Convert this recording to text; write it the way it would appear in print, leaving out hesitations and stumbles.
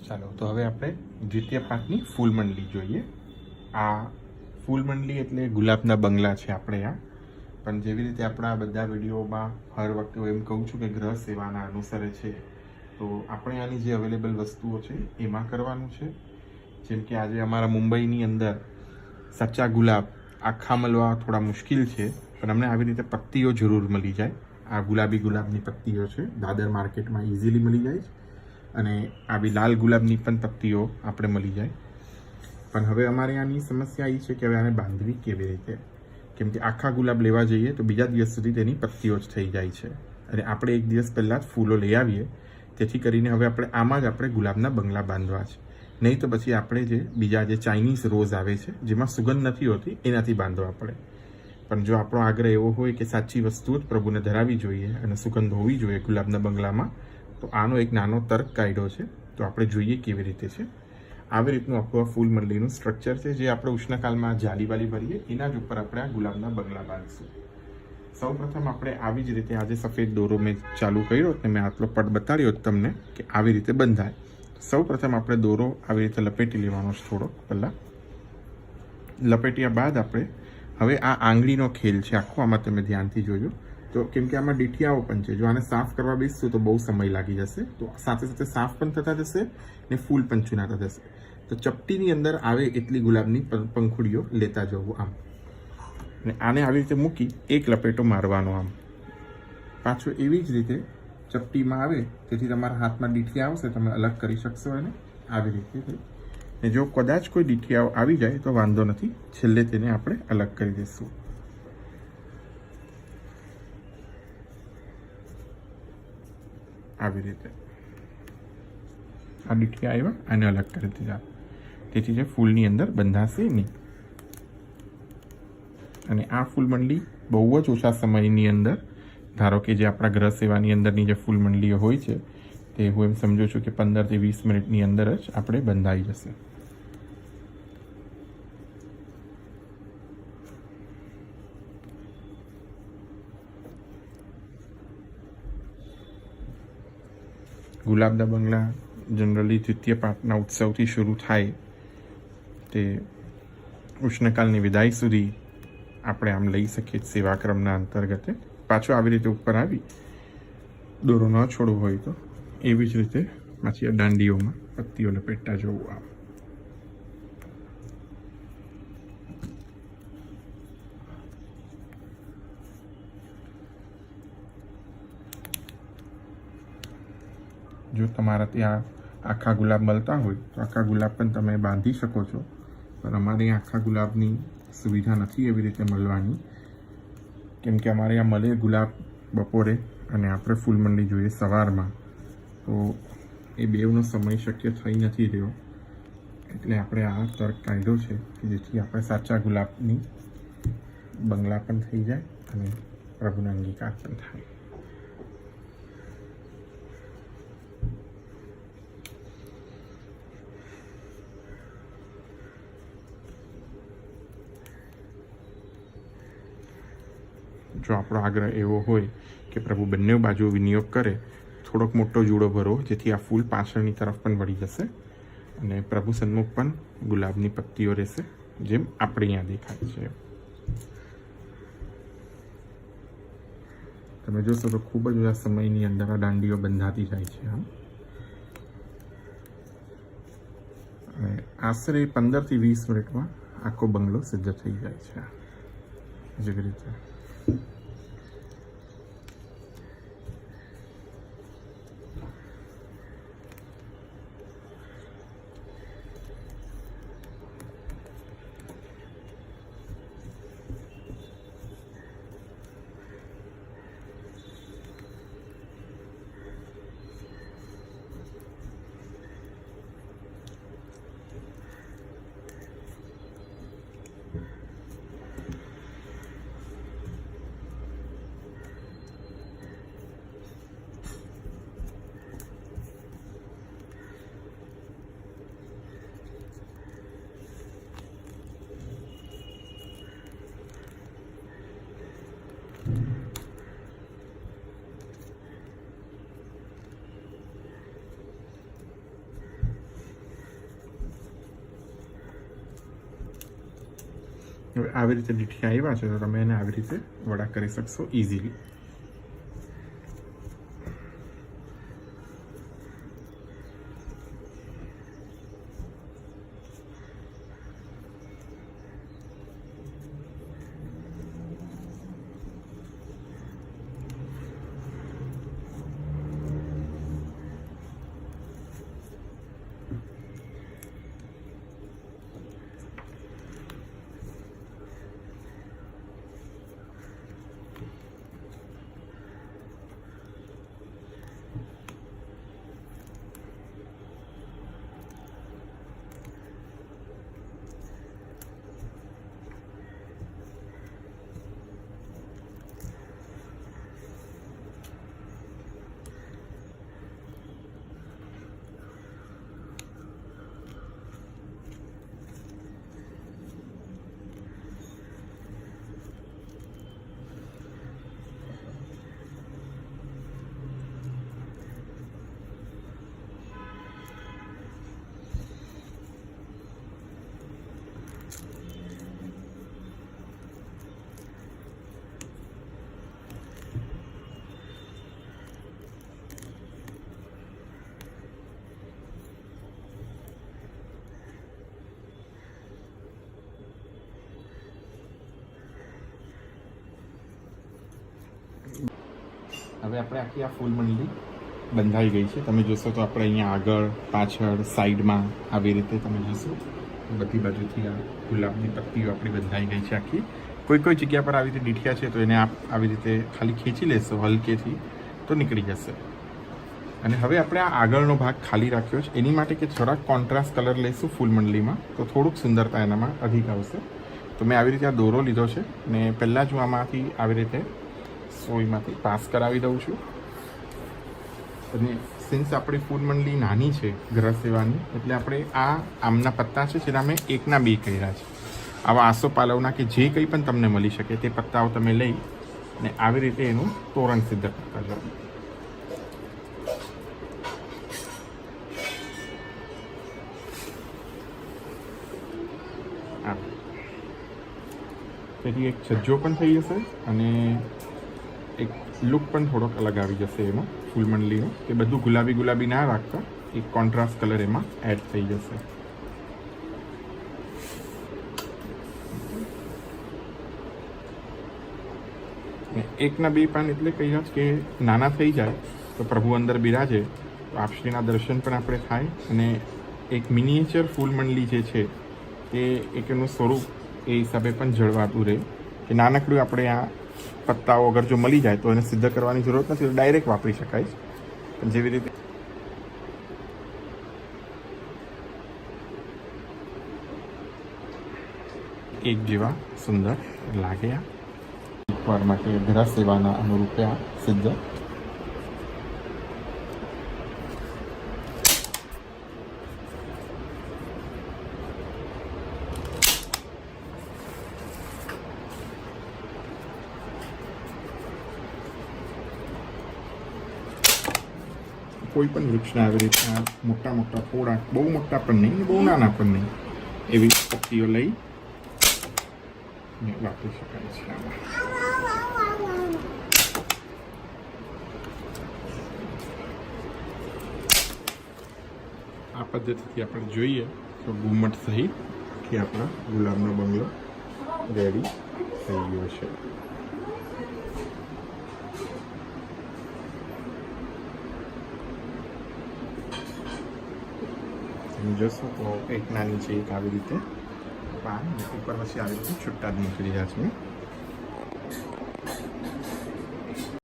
ચાલો તો હવે આપણે દ્વિતીય પાકની ફૂલ મંડલી જોઈએ. આ ફૂલ મંડલી એટલે ગુલાબના બંગલા છે આપણે આ. પણ જેવી રીતે આપણા બધા વિડીયોમાં હર વખતે હું એમ કહું છું કે ગ્રહ સેવાના અનુસરે છે, તો આપણે આની જે અવેલેબલ વસ્તુઓ છે એમાં કરવાનું છે. જેમ કે આજે અમારા મુંબઈની અંદર સાચા ગુલાબ આખા મળવા થોડા મુશ્કેલ છે, પણ અમને આવી રીતે પત્તીઓ જરૂર મળી જાય. આ ગુલાબી ગુલાબની પત્તીઓ છે, દાદર માર્કેટમાં ઇઝીલી મળી જાય છે. અને આવી લાલ ગુલાબની પણ પત્તીઓ આપણે મળી જાય. પણ હવે અમારે આની સમસ્યા એ છે કે હવે આને બાંધવી કેવી રીતે, કેમ કે આખા ગુલાબ લેવા જઈએ તો બીજા દિવસ સુધી તેની પત્તીઓ જ થઈ જાય છે અને આપણે એક દિવસ પહેલાં જ ફૂલો લઈ આવીએ. તેથી કરીને હવે આમાં જ આપણે ગુલાબના બંગલા બાંધવા છે. નહીં તો પછી આપણે જે બીજા જે ચાઇનીઝ રોઝ આવે છે જેમાં સુગંધ નથી હોતી એનાથી બાંધવા પડે. પણ જો આપણો આગ્રહ એવો હોય કે સાચી વસ્તુઓ જ પ્રભુને ધરાવવી જોઈએ અને સુગંધ હોવી જોઈએ ગુલાબના બંગલામાં, તો આનો એક નાનો તર્ક કાઢ્યો છે. તો આપણે જોઈએ કેવી રીતે છે. આવી રીતનું આપણું આ ફૂલ મંડલીનું સ્ટ્રક્ચર છે, જે આપણે ઉષ્ણકાલમાં જાલીવાલી ભરીએ એના જ ઉપર આપણે આ ગુલાબના બંગલા બાંધીશું. સૌ પ્રથમ આપણે આવી જ રીતે આજે સફેદ દોરો મેં ચાલુ કર્યો અને મેં આટલો પટ બતાડ્યો તમને કે આવી રીતે બંધાય. સૌ પ્રથમ આપણે દોરો આવી રીતે લપેટી લેવાનો છે. થોડો પહેલાં લપેટ્યા બાદ આપણે હવે આ આંગળીનો ખેલ છે આખો, આમાં તમે ધ્યાનથી જોજો. તો કેમ કે આમાં ડીઠિયાઓ પણ છે, જો આને સાફ કરવા બેસશું તો બહુ સમય લાગી જશે. તો સાથે સાથે સાફ પણ થતા જશે ને ફૂલ પણ ચૂનાતા જશે. તો ચપટીની અંદર આવે એટલી ગુલાબની પંખુડીઓ લેતા જવું આમ, અને આને આવી રીતે મૂકી એક લપેટો મારવાનો આમ. પાછો એવી જ રીતે ચપટીમાં આવે તેથી તમારા હાથમાં ડીઠિયા આવશે, તમે અલગ કરી શકશો એને આવી રીતે. ને જો કદાચ કોઈ ડીઠિયાઓ આવી જાય તો વાંધો નથી, છેલ્લે તેને આપણે અલગ કરી દઈશું. આવી રીતે આ ડીઠિયા આવ્યા, આને અલગ કરી દીધા. તેથી જે ફૂલની અંદર બંધાશે નહીં. અને આ ફૂલ મંડલી બહુ જ ઓછા સમયની અંદર, ધારો કે જે આપણા ગ્રહ સેવાની અંદરની જે ફૂલ મંડલીઓ હોય છે તે હું એમ સમજુ છું કે 15 થી 20 મિનિટની અંદર જ આપણે બંધાઈ જશે. ગુલાબના બંગલા જનરલી દ્વિતીય પાકના ઉત્સવથી શરૂ થાય તે ઉષ્ણકાલની વિદાય સુધી આપણે આમ લઈ શકીએ સેવાક્રમના અંતર્ગતે. પાછો આવી રીતે ઉપર આવી દોરો ન છોડવો હોય તો એવી જ રીતે પાછી આ દાંડીઓમાં પત્તીઓ લપેટતા જવું આમ. જો તમારા ત્યાં આખા ગુલાબ મળતા હોય તો આખા ગુલાબ પણ તમે બાંધી શકો છો, પણ અમારે આખા ગુલાબની સુવિધા નથી એવી રીતે મળવાની, કેમ કે અમારે અહીંયા મળે ગુલાબ બપોરે અને આપણે ફૂલ મંડી જોઈએ સવારમાં, તો એ બેવનો સમય શક્ય થઈ નથી રહ્યો. એટલે આપણે આ તર્ક કાઢ્યો છે કે જેથી આપણે સાચા ગુલાબની બંગલા પણ થઈ જાય અને પ્રભુનો અંગીકાર પણ થાય. જો આપણો આગ્રહ એવો હોય કે પ્રભુ બંને બાજુ વિનિયોગ કરે, થોડોક મોટો જુડો ભરો જેથી આ ફૂલ પાછળની તરફ પણ વળી જશે અને પ્રભુ સન્મુખ પણ ગુલાબની પત્તીઓ રહેશે, જેમ આપણે અહીંયા દેખાય છે. તમે જોશો તો ખૂબ જ ઓછા સમયની અંદર આ દાંડીઓ બંધાતી જાય છે આમ. અને આશરે 15 થી 20 મિનિટમાં આખો બંગલો સિદ્ધ થઈ જાય છે. જેવી રીતે હવે આવી રીતે દીઠિયા આવ્યા છે તો તમે એને આવી રીતે વડા કરી શકશો ઇઝીલી. હવે આપણે આખી આ ફૂલ મંડળી બંધાઈ ગઈ છે. તમે જોશો તો આપણે અહીંયા આગળ પાછળ સાઈડમાં આવી રીતે તમે જોશો બધી બાજુથી આ ગુલાબની પત્તીઓ આપણી બંધાઈ ગઈ છે આખી. કોઈ કોઈ જગ્યા પર આવી રીતે દીઠિયા છે તો એને આપ આવી રીતે ખાલી ખેંચી લેશો હલકેથી તો નીકળી જશે. અને હવે આપણે આ આગળનો ભાગ ખાલી રાખ્યો છે એની માટે કે થોડાક કોન્ટ્રાસ્ટ કલર લઈશું ફૂલ મંડળીમાં તો થોડુંક સુંદરતા એનામાં અધિક આવશે. તો મેં આવી રીતે આ દોરો લીધો છે ને પહેલાં જ હું આમાંથી આવી રીતે સોયમાંથી પાસ કરાવી દઉં છું. અને સિન્સ આપણી ફૂલ મંડળી નાની છે ગ્રહ સેવાની એટલે આપણે આ આમના પત્તા છે જેના મેં 1ના 2 કર્યા છે. આવા આસોપાલવના કે જે કંઈ પણ તમને મળી શકે તે પત્તાઓ તમે લઈ ને આવી રીતે એનું તોરણ સિદ્ધ કરતા જાઓ. તેથી એક છજ્જો પણ થઈ જશે અને એક લુક પણ થોડોક અલગ આવી જશે એમાં ફૂલ મંડળીનો કે બધું ગુલાબી ગુલાબી ના રાખતા એક કોન્ટ્રાસ્ટ કલર એમાં એડ થઈ જશે. એકના 2 પાન એટલે કહ્યા કે નાના થઈ જાય તો પ્રભુ અંદર બિરાજે તો આપશ્રીના દર્શન પણ આપણે થાય અને એક મિનિએચર ફૂલ મંડળી જે છે તે એક એનું સ્વરૂપ એ હિસાબે પણ જળવાતું રહે કે નાનકડું આપણે આ પત્તાઓ અગર જો મળી જાય તો એને સિદ્ધ કરવાની જરૂરત નથી, ડાયરેક્ટ વાપરી શકાય. પણ જેવી રીતે એક જેવા સુંદર લાગે આ એકવાર માટે ગ્રહ સેવાના અનુરૂપે આ સિદ્ધ. કોઈ પણ વૃક્ષના આવી રીતના મોટા મોટા થોડા બહુ મોટા પણ નહીં બહુ નાના પણ નહીં એવી પત્તીઓ લઈ વાપરી શકાય છે આમાં. આ પદ્ધતિથી આપણે જોઈએ તો ઘુમ્મટ સહિત કે આપણા ગુલાબનો બંગલો રેડી થઈ ગયો છે. તમે જોશો તો એક નાની છે એક આવી રીતે પાન ઉપર પછી આવી રીતે છૂટા જ નીકળી રહ્યા છે.